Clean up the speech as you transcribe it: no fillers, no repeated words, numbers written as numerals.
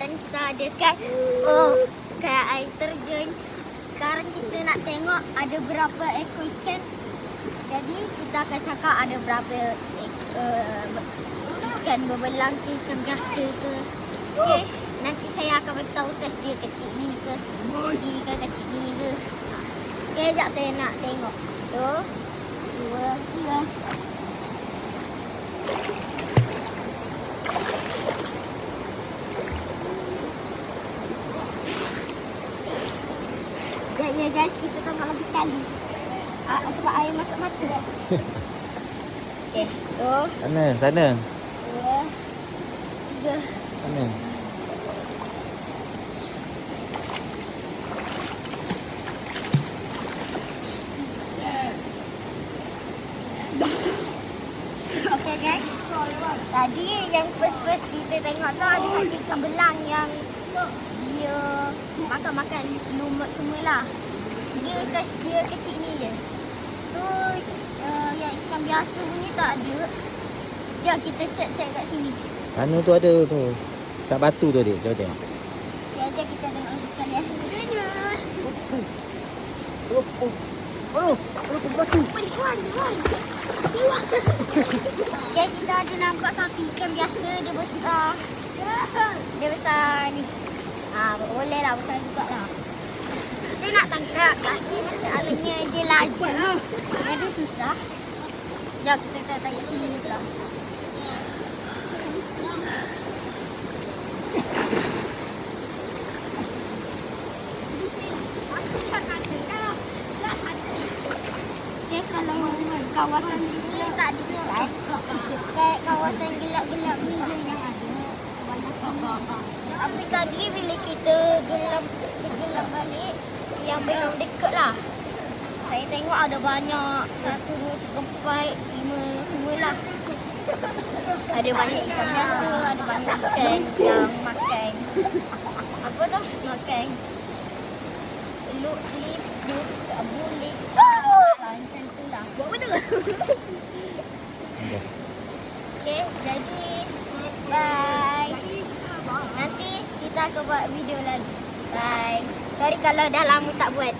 sekarang kita ada kat kat air terjun. Sekarang kita nak tengok ada berapa ekor ikan. Jadi kita akan cakap ada berapa ikan berbelang ke, ikan biasa ke. Okey, nanti saya akan beritahu saiz dia kecil ni ke, ikan kecil ni ke. Okey, sekejap saya nak tengok. 1, 2, 3. Ya guys, kita tengok lagi sekali. Sebab air masuk mata. Okey, Sana, sana. 2, 3. Sana. Okey guys. Tadi yang first kita tengok tu ada satu ikan belang yang dia makan lumut semualah. Dia saiz dia kecil ni je. Tu yang ikan biasa punya tak ada. Jom kita cek kat sini. Sana tu ada tu. Kat batu tu adik. Jom tengok. Ya, jom kita tengok lagi sekali ya. Batu. Okay, kita ada nampak satu ikan biasa. Dia besar. Dia besar ni. Boleh lah, besar juga lah. Kita nak tangkap. Tapi masalahnya dia laju. Jadi susah. Jom kita tanya sini pula. Okay, kalau kawasan sini tak ada ikan. Kayak kawasan gelap-gelap ni je yang ada. Tapi tadi bila kita gelam balik, yang belum dekat lah. Saya tengok ada banyak. 1, 2, 3, 4, 5 semualah. Ada banyak ikan biasa, ada banyak ikan yang makan. Apa tu? Makan lip, bulik. Macam tu lah. Buat apa tu? Okay, jadi bye. Nanti kita akan buat video lagi. Bye. Sorry kalau dah lama tak buat.